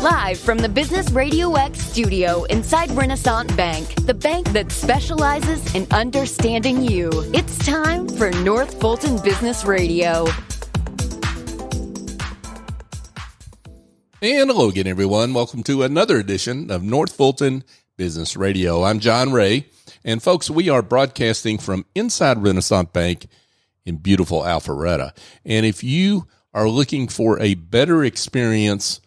Live from the Business RadioX studio inside Renaissance Bank, the bank that specializes in understanding you. It's time for North Fulton Business Radio. And hello again, everyone. Welcome to another edition of North Fulton Business Radio. I'm John Ray, and folks, we are broadcasting from inside Renaissance Bank in beautiful Alpharetta. And if you are looking for a better experience,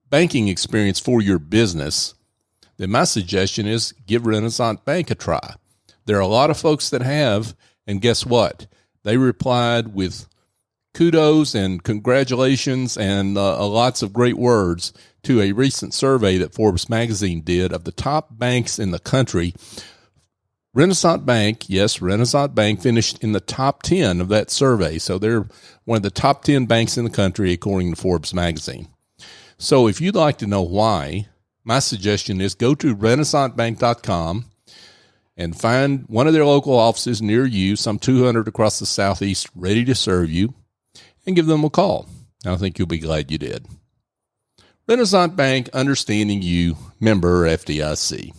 banking experience for your business, then my suggestion is give Renaissance Bank a try. There are a lot of folks that have, and guess what? They replied with kudos and congratulations and lots of great words to a recent survey that Forbes magazine did of the top banks in the country. Renaissance Bank, yes, Renaissance Bank finished in the top 10 of that survey. So they're one of the top 10 banks in the country, according to Forbes magazine. So if you'd like to know why, my suggestion is go to renaissancebank.com and find one of their local offices near you, some 200 across the Southeast, ready to serve you, and give them a call. I think you'll be glad you did. Renaissance Bank, understanding you, member FDIC.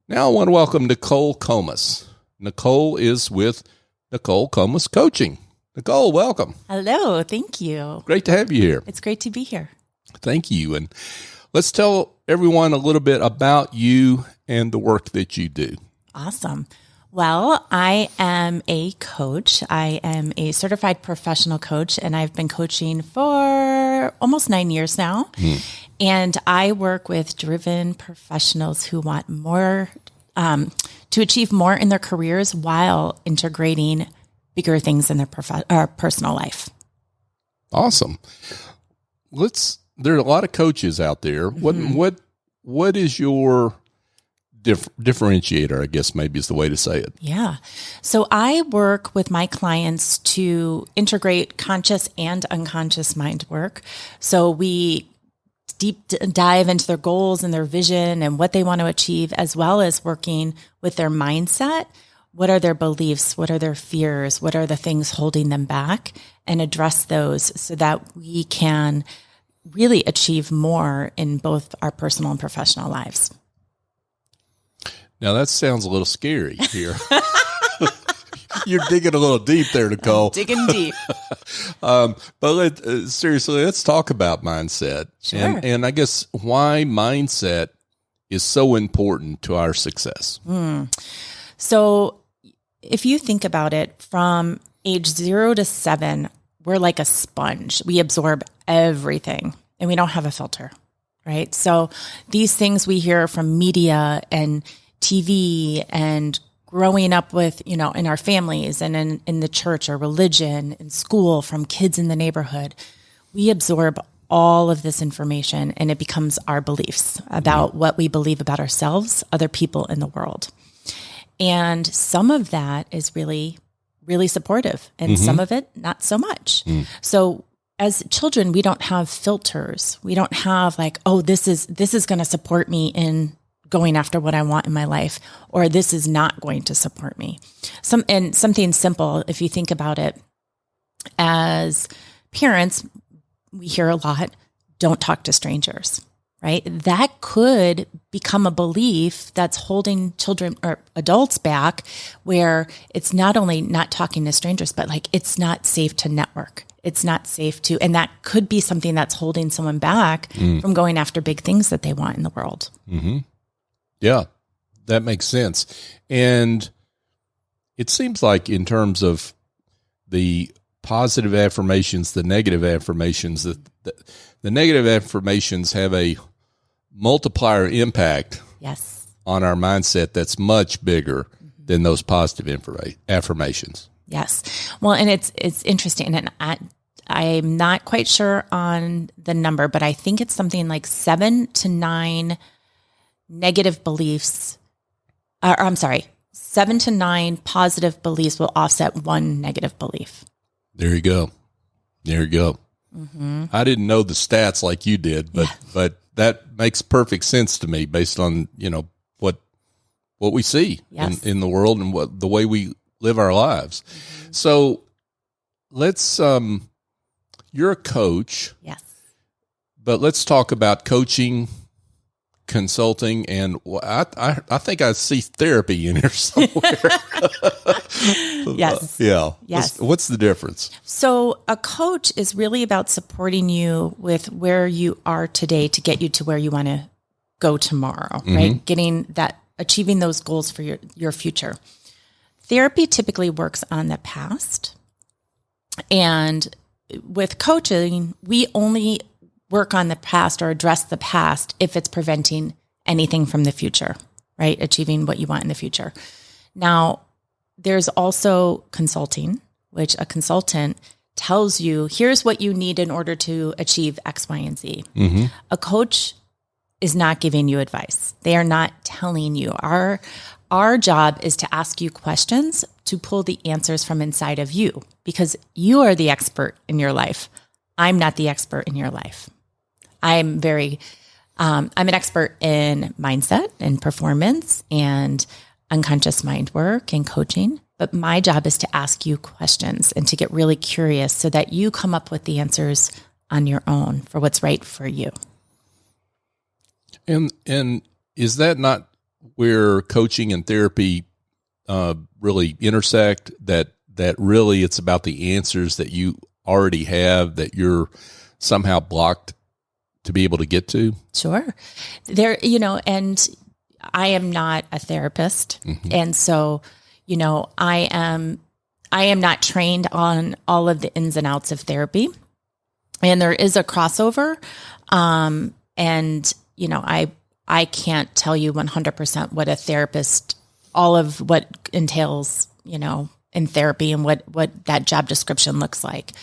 Now I want to welcome Nicole Comis. Nicole is with Nicole Comis Coaching. Nicole, welcome. Hello, thank you. Great to have you here. It's great to be here. Thank you. And let's tell everyone a little bit about you and the work that you do. Awesome. Well, I am a coach. I am a certified professional coach, and I've been coaching for almost 9 years now. And I work with driven professionals who want more, to achieve more in their careers while integrating bigger things in their personal life. Awesome. There are a lot of coaches out there. What is your differentiator, I guess maybe is the way to say it? Yeah. So I work with my clients to integrate conscious and unconscious mind work. So we deep dive into their goals and their vision and what they want to achieve, as well as working with their mindset. What are their beliefs? What are their fears? What are the things holding them back? And address those so that we can really achieve more in both our personal and professional lives. Now that sounds a little scary here. You're digging a little deep there, Nicole. I'm digging deep. But seriously, let's talk about mindset. Sure. And I guess why mindset is so important to our success. So if you think about it, from age 0 to 7, we're like a sponge. We absorb everything and we don't have a filter, right? So these things we hear from media and TV and growing up with, in our families and in the church or religion, in school, from kids in the neighborhood, we absorb all of this information and it becomes our beliefs about what we believe about ourselves, other people in the world. And some of that is really, really supportive and some of it not so much. So as children, we don't have filters. We don't have like, oh, this is going to support me in going after what I want in my life, or this is not going to support me. Something simple, if you think about it, as parents, we hear a lot, don't talk to strangers, right? That could become a belief that's holding children or adults back, where it's not only not talking to strangers, but like it's not safe to network. It's not safe to, and that could be something that's holding someone back from going after big things that they want in the world. Yeah, that makes sense. And it seems like in terms of the positive affirmations, the negative affirmations, the negative affirmations have a multiplier impact on our mindset that's much bigger than those positive affirmations. Yes. Well, and it's interesting. And I'm not quite sure on the number, but I think it's something like 7 to 9 negative beliefs, 7 to 9 positive beliefs will offset 1 negative belief. There you go. I didn't know the stats like you did, but that makes perfect sense to me based on, what we see in the world and what the way we live our lives. So let's, you're a coach. Yes. But let's talk about coaching, consulting, and I think I see therapy in here somewhere. Yes. Yeah. Yes. What's the difference? So a coach is really about supporting you with where you are today to get you to where you want to go tomorrow, right? Achieving those goals for your future. Therapy typically works on the past. And with coaching, we only work on the past or address the past if it's preventing anything from the future, right? Achieving what you want in the future. Now, there's also consulting, which a consultant tells you, here's what you need in order to achieve X, Y, and Z. Mm-hmm. A coach is not giving you advice. They are not telling you. Our job is to ask you questions to pull the answers from inside of you, because you are the expert in your life. I'm not the expert in your life. I'm an expert in mindset and performance and unconscious mind work and coaching. But my job is to ask you questions and to get really curious so that you come up with the answers on your own for what's right for you. And is that not where coaching and therapy really intersect? That really it's about the answers that you already have that you're somehow blocked to be able to get to? Sure. And I am not a therapist. Mm-hmm. And so, I am not trained on all of the ins and outs of therapy. And there is a crossover. I can't tell you 100% what a therapist, all of what entails, in therapy and what that job description looks like.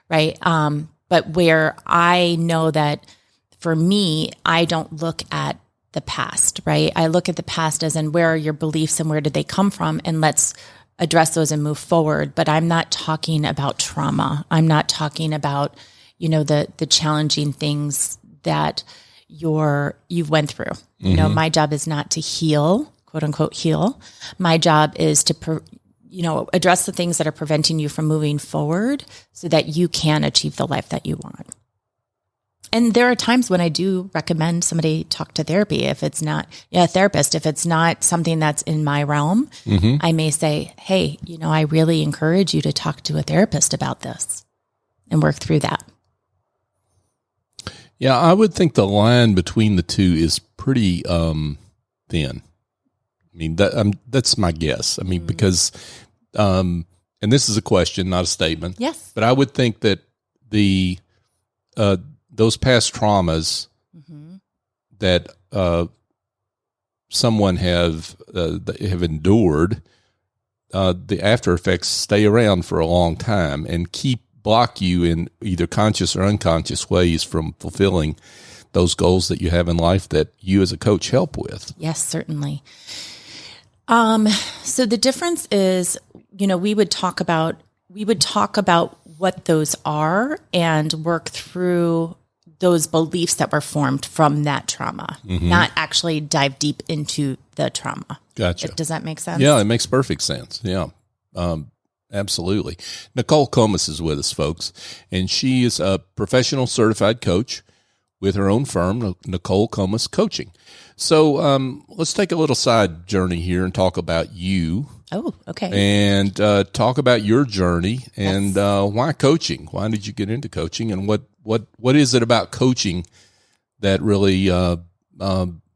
Right. But where I know that for me, I don't look at the past, right? I look at the past as in where are your beliefs and where did they come from? And let's address those and move forward. But I'm not talking about trauma. I'm not talking about, the challenging things that you've went through. Mm-hmm. My job is not to heal, quote unquote, heal. My job is to, address the things that are preventing you from moving forward so that you can achieve the life that you want. And there are times when I do recommend somebody talk to therapy. If it's not a therapist, if it's not something that's in my realm, mm-hmm. I may say, hey, I really encourage you to talk to a therapist about this and work through that. Yeah, I would think the line between the two is pretty thin. I mean, that's my guess. I mean, mm-hmm. because, and this is a question, not a statement. Yes. But I would think that those past traumas mm-hmm. that someone have endured, the after effects stay around for a long time and block you in either conscious or unconscious ways from fulfilling those goals that you have in life that you as a coach help with. Yes, certainly. So the difference is, we would talk about what those are and work through those beliefs that were formed from that trauma, mm-hmm. not actually dive deep into the trauma. Gotcha. Does that make sense? Yeah, it makes perfect sense. Yeah. Absolutely. Nicole Comis is with us, folks, and she is a professional certified coach with her own firm, Nicole Comis Coaching. So let's take a little side journey here and talk about you. Oh, okay. And talk about your journey and why coaching? Why did you get into coaching? And what is it about coaching that really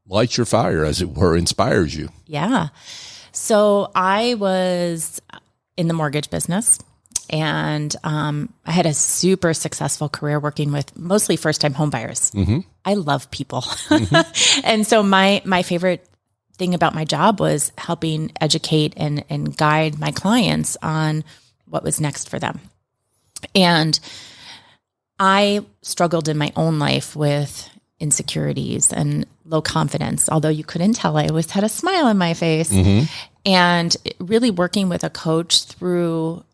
lights your fire, as it were, inspires you? Yeah. So I was in the mortgage business, and I had a super successful career working with mostly first-time home buyers. Mm-hmm. I love people. Mm-hmm. And so my favorite thing about my job was helping educate and guide my clients on what was next for them. And I struggled in my own life with insecurities and low confidence, although you couldn't tell, I always had a smile on my face. Mm-hmm. And really working with a coach through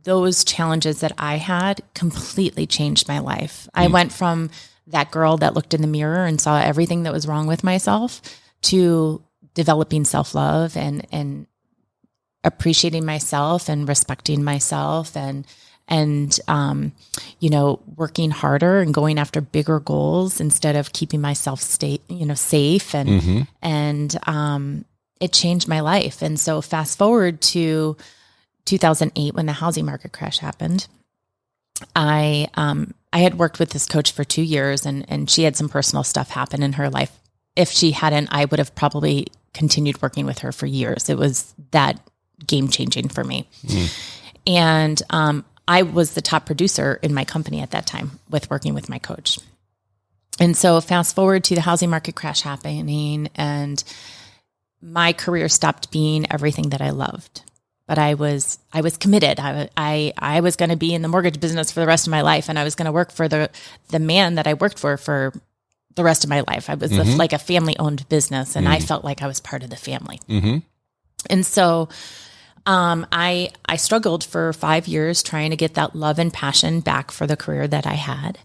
those challenges that I had completely changed my life. Mm-hmm. I went from that girl that looked in the mirror and saw everything that was wrong with myself to developing self-love and appreciating myself and respecting myself and and, working harder and going after bigger goals instead of keeping myself safe. And it changed my life. And so fast forward to 2008, when the housing market crash happened, I had worked with this coach for 2 years, and she had some personal stuff happen in her life. If she hadn't, I would have probably continued working with her for years. It was that game changing for me. And I was the top producer in my company at that time with working with my coach. And so fast forward to the housing market crash happening, and my career stopped being everything that I loved. But I was committed. I was going to be in the mortgage business for the rest of my life, and I was going to work for the man that I worked for the rest of my life. I was like a family-owned business, and I felt like I was part of the family. And so I struggled for 5 years trying to get that love and passion back for the career that I had,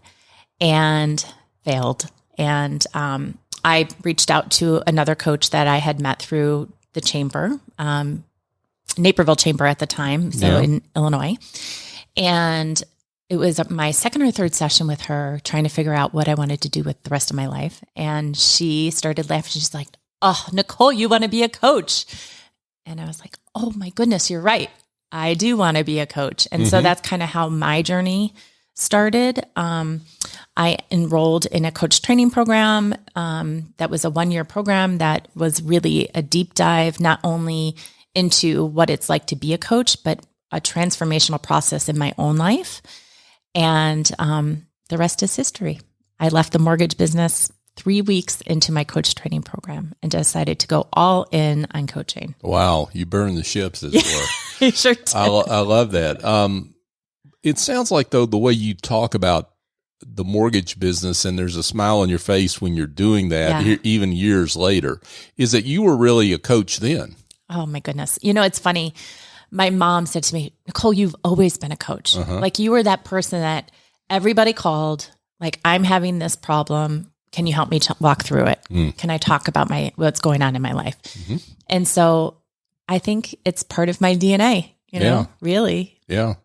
and failed. And I reached out to another coach that I had met through the chamber, Naperville Chamber at the time, in Illinois. And it was my second or third session with her, trying to figure out what I wanted to do with the rest of my life. And she started laughing. She's like, "Oh, Nicole, you want to be a coach?" And I was like, "Oh my goodness, you're right. I do want to be a coach." And so that's kind of how my journey started. I enrolled in a coach training program that was a 1-year program that was really a deep dive, not only into what it's like to be a coach, but a transformational process in my own life. And the rest is history. I left the mortgage business 3 weeks into my coach training program and decided to go all in on coaching. Wow. You burned the ships, as it were. You sure did. I love that. It sounds like, though, the way you talk about the mortgage business, and there's a smile on your face when you're doing that, even years later, is that you were really a coach then. Oh my goodness. It's funny. My mom said to me, "Nicole, you've always been a coach. Like, you were that person that everybody called, like, I'm having this problem. Can you help me walk through it? Can I talk about what's going on in my life?" And so I think it's part of my DNA, really. Yeah.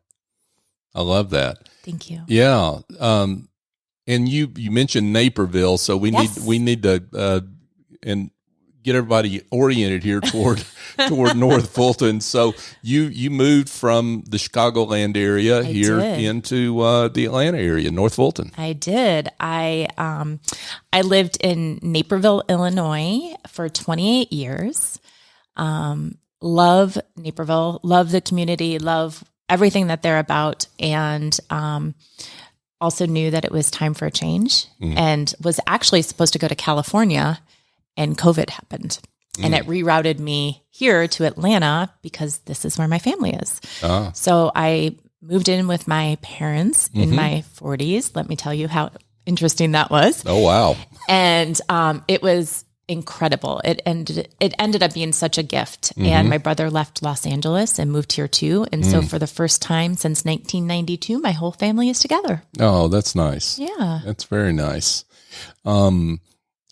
I love that. Thank you. Yeah. And you mentioned Naperville, so we need to, and get everybody oriented here toward North Fulton. So you moved from the Chicagoland area into the Atlanta area, North Fulton. I did. I lived in Naperville, Illinois for 28 years. Love Naperville, love the community, love everything that they're about, and also knew that it was time for a change, and was actually supposed to go to California. And COVID happened, and it rerouted me here to Atlanta because this is where my family is. So I moved in with my parents in my 40s. Let me tell you how interesting that was. Oh, wow. And it was incredible. It ended up being such a gift. And my brother left Los Angeles and moved here too. And so for the first time since 1992, my whole family is together. Oh, that's nice. Yeah. That's very nice.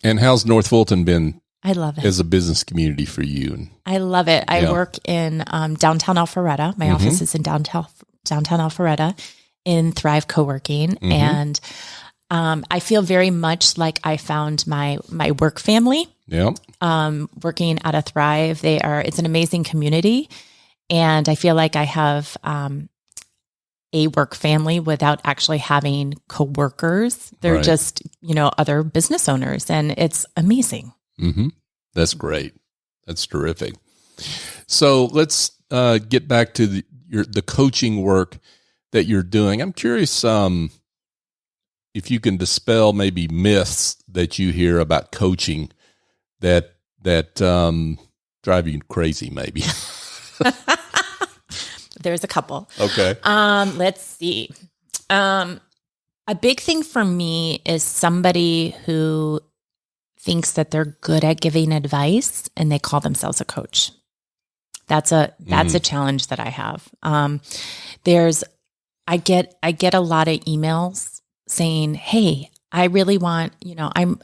And how's North Fulton been? I love it. As a business community for you? I love it. I work in downtown Alpharetta. My office is in downtown Alpharetta in Thrive Co-working. And I feel very much like I found my work family. Yeah. Working at a Thrive. It's an amazing community. And I feel like I have a work family without actually having coworkers. They're just, other business owners, and it's amazing. That's great. That's terrific. So let's get back to the coaching work that you're doing. I'm curious if you can dispel maybe myths that you hear about coaching that drive you crazy, maybe. There's a couple. Okay. Let's see. A big thing for me is somebody who thinks that they're good at giving advice and they call themselves a coach. That's a challenge that I have. I get a lot of emails saying, "Hey, I really want,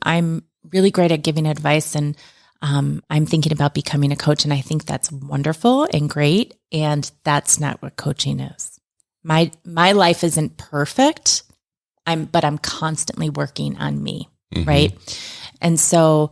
I'm really great at giving advice, and I'm thinking about becoming a coach." And I think that's wonderful and great. And that's not what coaching is. My life isn't perfect. But I'm constantly working on me. Right. And so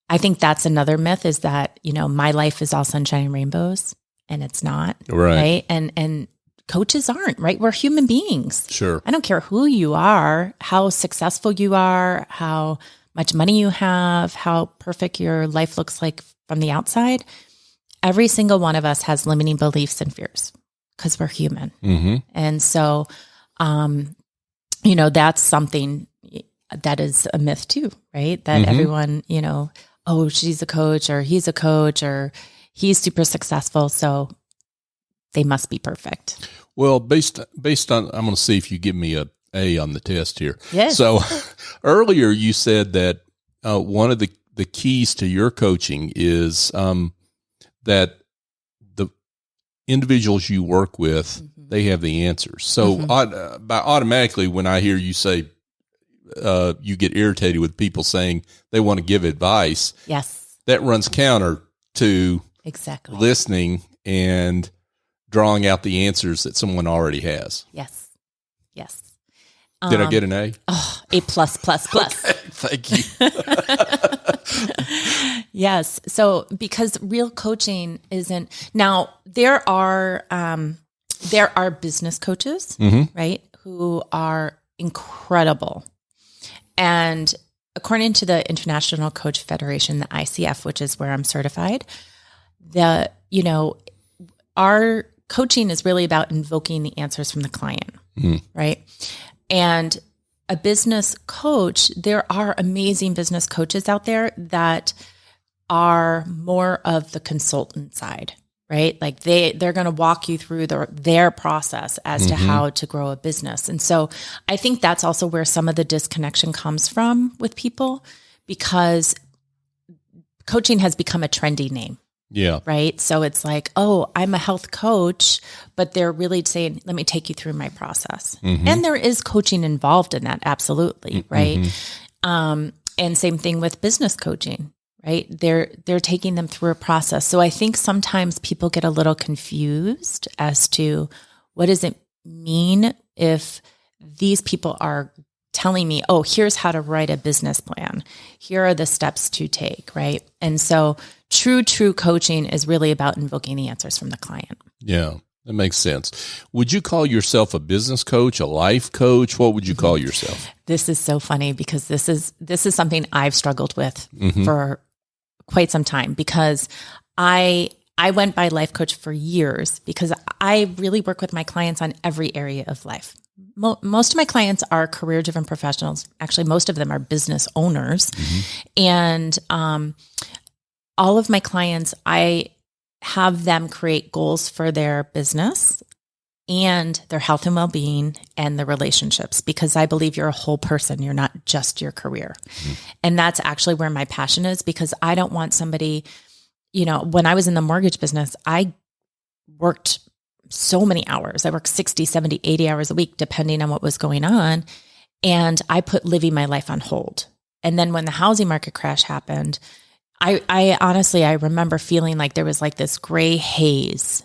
I think that's another myth is that, my life is all sunshine and rainbows, and it's not. Right. And coaches aren't, right? We're human beings. Sure. I don't care who you are, how successful you are, how much money you have, how perfect your life looks like from the outside. Every single one of us has limiting beliefs and fears because we're human. And so, that's something that is a myth too, right? That everyone, oh, she's a coach or he's a coach or he's super successful, so they must be perfect. Well, based on, I'm going to see if you give me A on the test here. Yes. So earlier you said that one of the keys to your coaching is that the individuals you work with, they have the answers. So automatically when I hear you say you get irritated with people saying they want to give advice, yes, that runs counter to exactly listening and drawing out the answers that someone already has. Yes. Did I get an A? Oh, A+++. Okay, thank you. Yes. So because real coaching isn't, now there are business coaches, right, who are incredible. And according to the International Coach Federation, the ICF, which is where I'm certified, our coaching is really about invoking the answers from the client, right? And a business coach, there are amazing business coaches out there that are more of the consultant side, right? Like they're going to walk you through their process as to how to grow a business. And so I think that's also where some of the disconnection comes from with people, because coaching has become a trendy name. Yeah. Right. So it's like, oh, I'm a health coach, but they're really saying, let me take you through my process. And there is coaching involved in that. Absolutely. Right. And same thing with business coaching, right? They're taking them through a process. So I think sometimes people get a little confused as to what does it mean if these people are telling me, oh, here's how to write a business plan. Here are the steps to take, right? And so true coaching is really about invoking the answers from the client. Yeah, that makes sense. Would you call yourself a business coach, a life coach? What would you call yourself? This is so funny because this is something I've struggled with for quite some time, because I went by life coach for years because I really work with my clients on every area of life. Most of my clients are career-driven professionals. Actually, most of them are business owners. And all of my clients, I have them create goals for their business and their health and well-being and the relationships, because I believe you're a whole person. You're not just your career. And that's actually where my passion is, because I don't want somebody, when I was in the mortgage business, I worked so many hours. I worked 60, 70, 80 hours a week, depending on what was going on. And I put living my life on hold. And then when the housing market crash happened, I honestly remember feeling like there was like this gray haze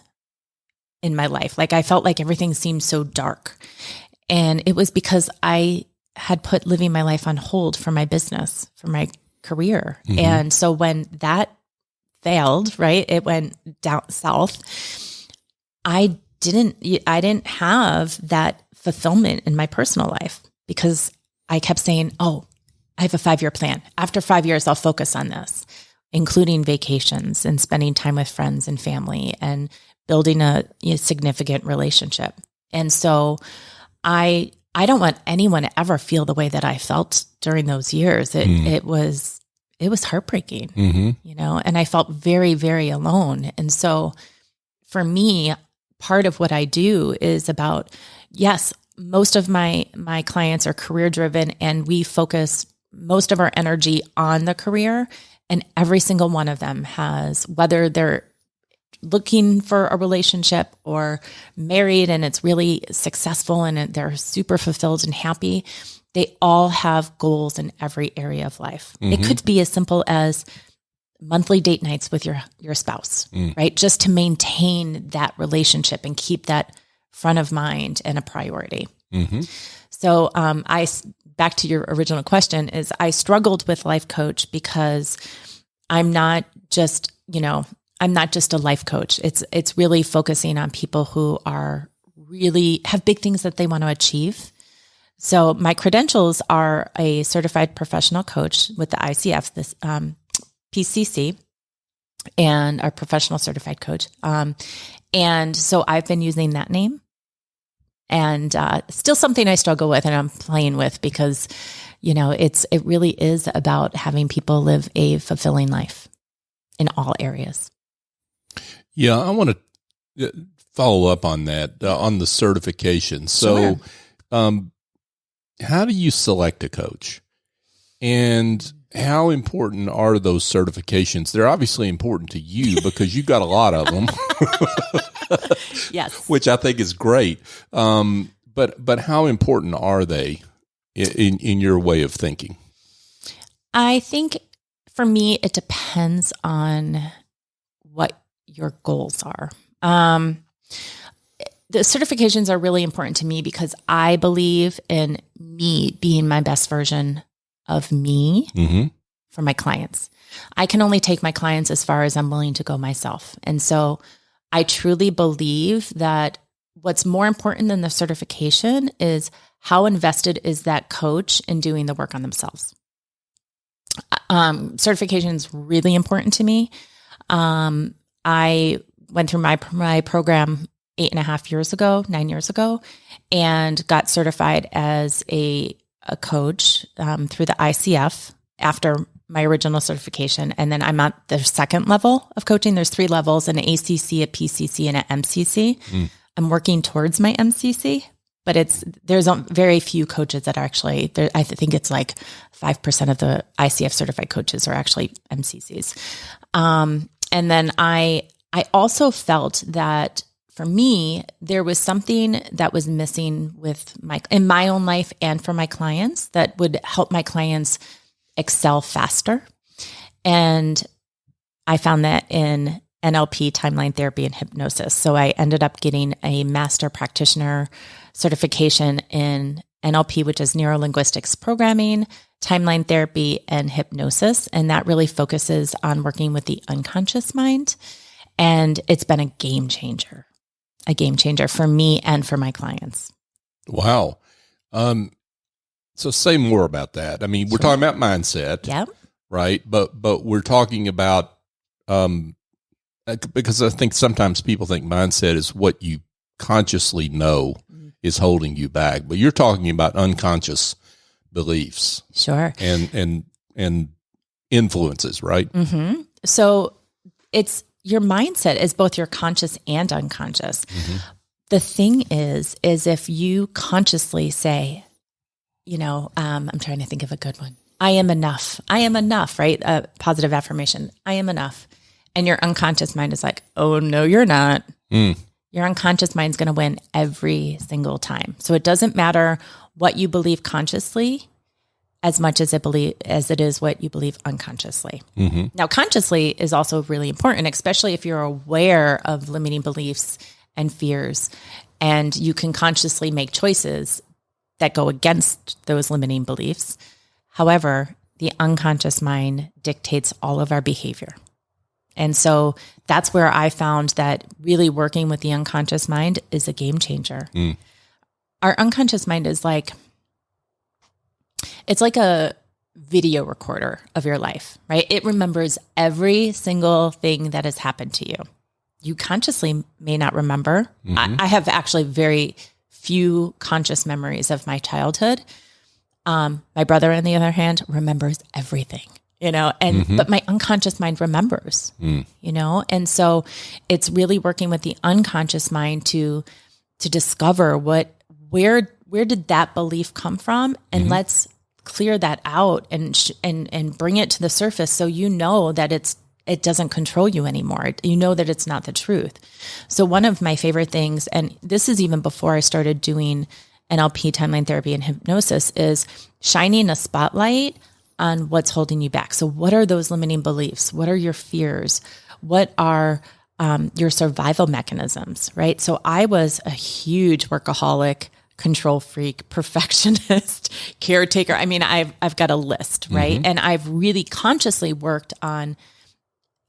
in my life. Like I felt like everything seemed so dark. And it was because I had put living my life on hold for my business, for my career. And so when that failed, right, it went down south, I didn't have that fulfillment in my personal life, because I kept saying, oh, I have a 5-year plan. After 5 years, I'll focus on this, including vacations and spending time with friends and family and building a significant relationship. And so I don't want anyone to ever feel the way that I felt during those years. It was heartbreaking, and I felt very, very alone. And so for me, part of what I do is about, yes, most of my clients are career driven, and we focus most of our energy on the career, and every single one of them has, whether they're looking for a relationship or married and it's really successful and they're super fulfilled and happy, they all have goals in every area of life. It could be as simple as monthly date nights with your spouse, right? Just to maintain that relationship and keep that front of mind and a priority. Mm-hmm. So back to your original question is I struggled with life coach because I'm not just a life coach. It's really focusing on people who are really have big things that they want to achieve. So my credentials are a certified professional coach with the ICF, this PCC, and our professional certified coach. And so I've been using that name, and still something I struggle with and I'm playing with because, it really is about having people live a fulfilling life in all areas. Yeah, I want to follow up on that, on the certification. So, Sure. How do you select a coach? And how important are those certifications? They're obviously important to you because you've got a lot of them. Yes. Which I think is great. But how important are they in your way of thinking? I think for me, it depends on what your goals are. The certifications are really important to me because I believe in me being my best version of me for my clients. I can only take my clients as far as I'm willing to go myself. And so I truly believe that what's more important than the certification is how invested is that coach in doing the work on themselves. Certification is really important to me. I went through my program 9 years ago, and got certified as a coach through the ICF after my original certification. And then I'm at the second level of coaching. There's 3 levels: an ACC, a PCC, and an MCC. I'm working towards my MCC, but there's very few coaches that are actually there. I think it's like 5% of the ICF certified coaches are actually MCCs. And then I also felt that for me, there was something that was missing in my own life and for my clients that would help my clients excel faster. And I found that in NLP, timeline therapy, and hypnosis. So I ended up getting a master practitioner certification in NLP, which is Neuro-Linguistics programming, timeline therapy, and hypnosis. And that really focuses on working with the unconscious mind. And it's been a game changer for me and for my clients. Wow. So say more about that. I mean, we're talking about mindset, right? But we're talking about, because I think sometimes people think mindset is what you consciously know is holding you back, but you're talking about unconscious beliefs. Sure. And influences, right? Mm-hmm. So your mindset is both your conscious and unconscious. The thing is if you consciously say, I'm trying to think of a good one. I am enough, right? A positive affirmation. I am enough. And your unconscious mind is like, oh no, you're not. Your unconscious mind's going to win every single time. So it doesn't matter what you believe consciously as much as it is what you believe unconsciously. Now, consciously is also really important, especially if you're aware of limiting beliefs and fears, and you can consciously make choices that go against those limiting beliefs. However, the unconscious mind dictates all of our behavior. And so that's where I found that really working with the unconscious mind is a game changer. Our unconscious mind is it's like a video recorder of your life, right? It remembers every single thing that has happened to you. You consciously may not remember. I have actually very few conscious memories of my childhood. My brother, on the other hand, remembers everything, but my unconscious mind remembers, and so it's really working with the unconscious mind to discover where did that belief come from, and let's clear that out and bring it to the surface so that it doesn't control you anymore. You know that it's not the truth. So one of my favorite things, and this is even before I started doing NLP, timeline therapy, and hypnosis, is shining a spotlight on what's holding you back. So what are those limiting beliefs? What are your fears? What are your survival mechanisms, right? So I was a huge workaholic, control freak, perfectionist, caretaker. I mean, I've got a list, right? And I've really consciously worked on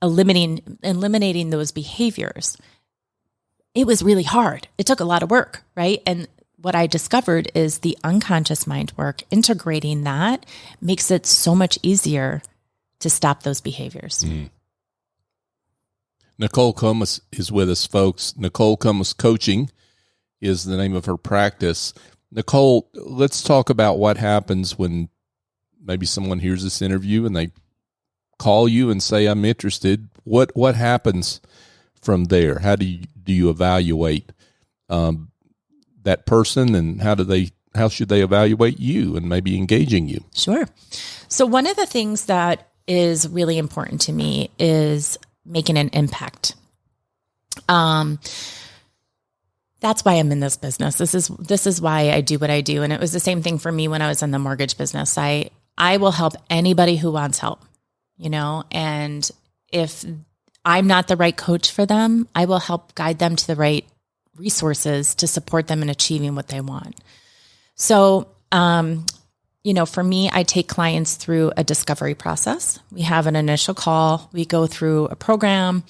eliminating those behaviors. It was really hard. It took a lot of work, right? And what I discovered is the unconscious mind work, integrating that makes it so much easier to stop those behaviors. Nicole Comis is with us, folks. Nicole Comis Coaching is the name of her practice. Nicole, let's talk about what happens when maybe someone hears this interview and they call you and say, I'm interested. What happens from there? How do you evaluate that person, and how should they evaluate you and maybe engaging you? Sure. So one of the things that is really important to me is making an impact. That's why I'm in this business. This is why I do what I do. And it was the same thing for me when I was in the mortgage business. I will help anybody who wants help, and if I'm not the right coach for them, I will help guide them to the right resources to support them in achieving what they want. So, for me, I take clients through a discovery process. We have an initial call. We go through a program.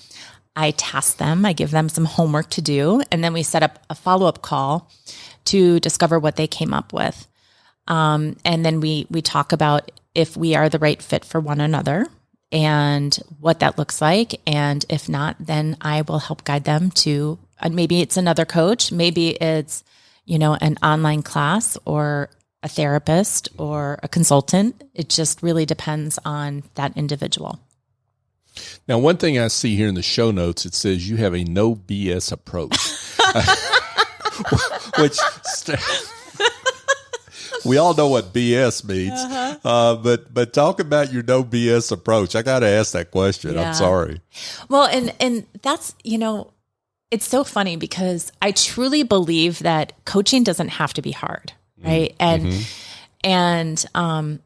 I task them. I give them some homework to do. And then we set up a follow-up call to discover what they came up with. And then we talk about if we are the right fit for one another and what that looks like. And if not, then I will help guide them to, maybe it's another coach, maybe it's, an online class or a therapist or a consultant. It just really depends on that individual. Now, one thing I see here in the show notes, it says you have a no BS approach, which we all know what BS means, but talk about your no BS approach. I got to ask that question. Yeah. I'm sorry. Well, and that's, it's so funny because I truly believe that coaching doesn't have to be hard, right? And I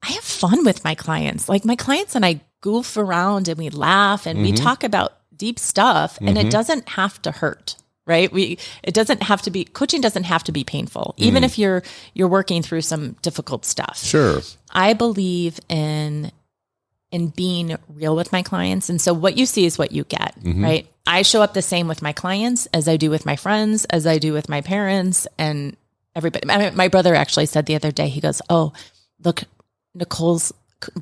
have fun with my clients. Like my clients and I goof around and we laugh and we talk about deep stuff, and it doesn't have to hurt, right? Coaching doesn't have to be painful, even if you're working through some difficult stuff. Sure. I believe in being real with my clients. And so what you see is what you get, right? I show up the same with my clients as I do with my friends, as I do with my parents and everybody. My brother actually said the other day, he goes, "Oh, look, Nicole's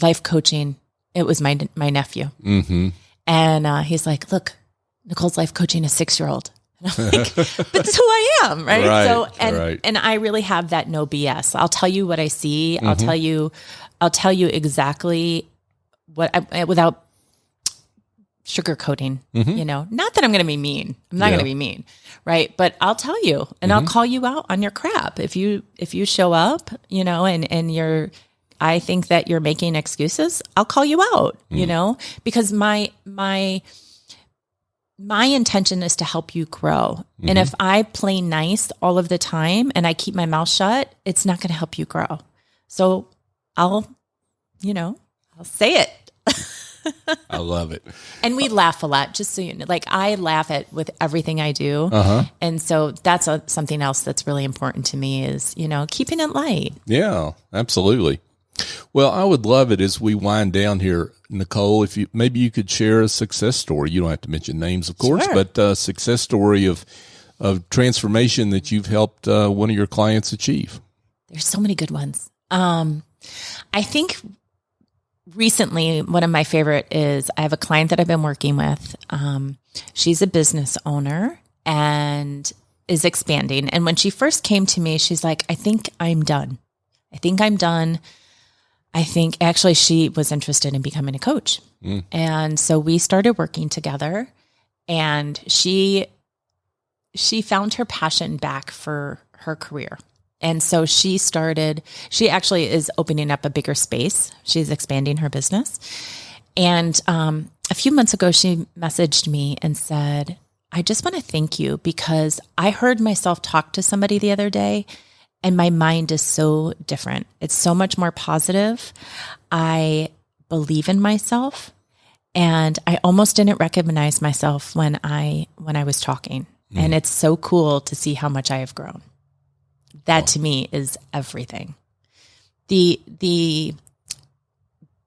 life coaching, it was my nephew." And he's like, "Look, Nicole's life coaching a 6-year-old." And I'm like, that's who I am, right? And I really have that no BS. I'll tell you what I see. I'll tell you exactly what without sugarcoating, not that I'm going to be mean. I'm not going to be mean. Right. But I'll tell you, and I'll call you out on your crap. If you show up, and I think that you're making excuses, I'll call you out, because my intention is to help you grow. And if I play nice all of the time and I keep my mouth shut, it's not going to help you grow. So I'll say it. I love it. And we laugh a lot, just so you know. Like I laugh with everything I do. And so that's something else that's really important to me is, keeping it light. Yeah, absolutely. Well, I would love it as we wind down here, Nicole, if maybe you could share a success story. You don't have to mention names, of course, but a success story of transformation that you've helped one of your clients achieve. There's so many good ones. I think recently, one of my favorite is I have a client that I've been working with. She's a business owner and is expanding. And when she first came to me, she's like, I think I'm done. I think actually she was interested in becoming a coach. And so we started working together, and she found her passion back for her career. And so she actually is opening up a bigger space. She's expanding her business. And a few months ago, she messaged me and said, I just want to thank you because I heard myself talk to somebody the other day, and my mind is so different. It's so much more positive. I believe in myself, And I almost didn't recognize myself when I was talking. And it's so cool to see how much I have grown. That to me is everything. The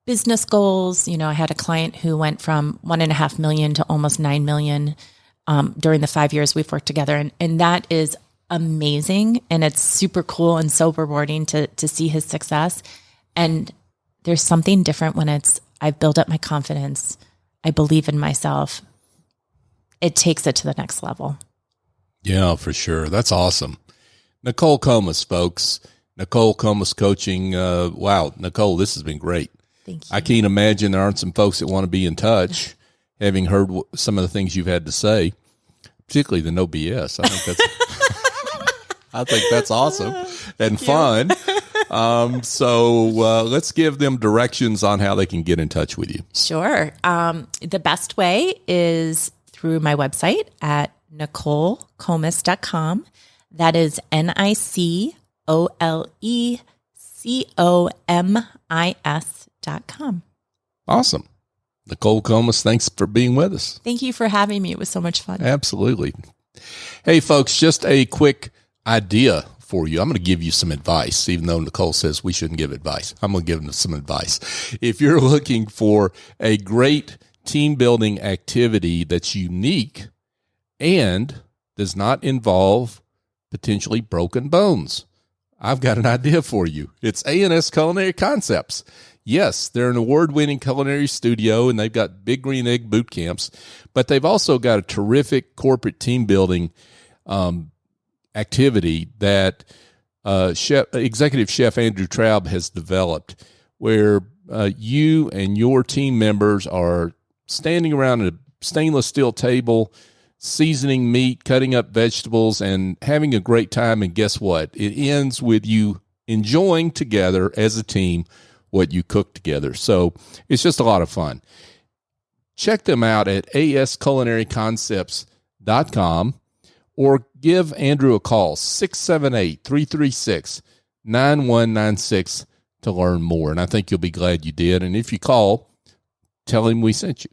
business goals, I had a client who went from 1.5 million to almost 9 million during the 5 years we've worked together. And that is amazing. And it's super cool and so rewarding to see his success. And there's something different when I've built up my confidence. I believe in myself. It takes it to the next level. Yeah, for sure. That's awesome. Nicole Comis, folks. Nicole Comis Coaching. Wow, Nicole, this has been great. Thank you. I can't imagine there aren't some folks that want to be in touch, having heard some of the things you've had to say, particularly the no BS. I think that's awesome and fun. So let's give them directions on how they can get in touch with you. Sure. The best way is through my website at NicoleComis.com. That is NicoleComis.com. Awesome. Nicole Comis, thanks for being with us. Thank you for having me. It was so much fun. Absolutely. Hey, folks, just a quick idea for you. I'm going to give you some advice, even though Nicole says we shouldn't give advice. I'm going to give them some advice. If you're looking for a great team building activity that's unique and does not involve potentially broken bones, I've got an idea for you. It's A&S Culinary Concepts. Yes, they're an award-winning culinary studio, and they've got Big Green Egg boot camps, but they've also got a terrific corporate team building activity that Executive Chef Andrew Traub has developed, where you and your team members are standing around a stainless steel table, seasoning meat, cutting up vegetables, and having a great time. And guess what? It ends with you enjoying together as a team what you cook together. So it's just a lot of fun. Check them out at asculinaryconcepts.com or give Andrew a call, 678-336-9196 to learn more. And I think you'll be glad you did. And if you call, tell him we sent you.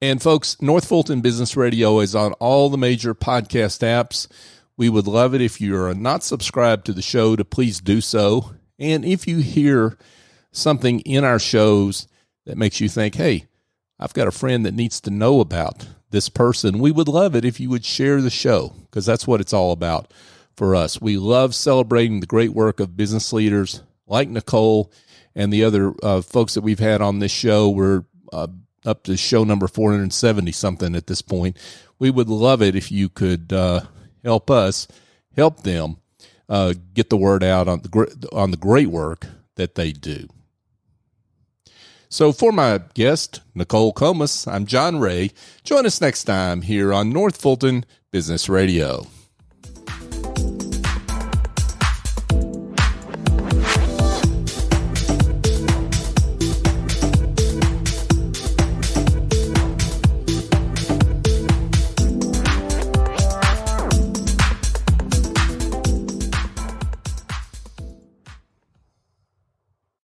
And folks, North Fulton Business Radio is on all the major podcast apps. We would love it if you're not subscribed to the show to please do so. And if you hear something in our shows that makes you think, hey, I've got a friend that needs to know about this person, we would love it if you would share the show, because that's what it's all about for us. We love celebrating the great work of business leaders like Nicole and the other folks that we've had on this show. We're up to show number 470 something at this point. We would love it if you could help us help them get the word out on the great work that they do. So for my guest, Nicole Comis, I'm John Ray. Join us next time here on North Fulton Business Radio.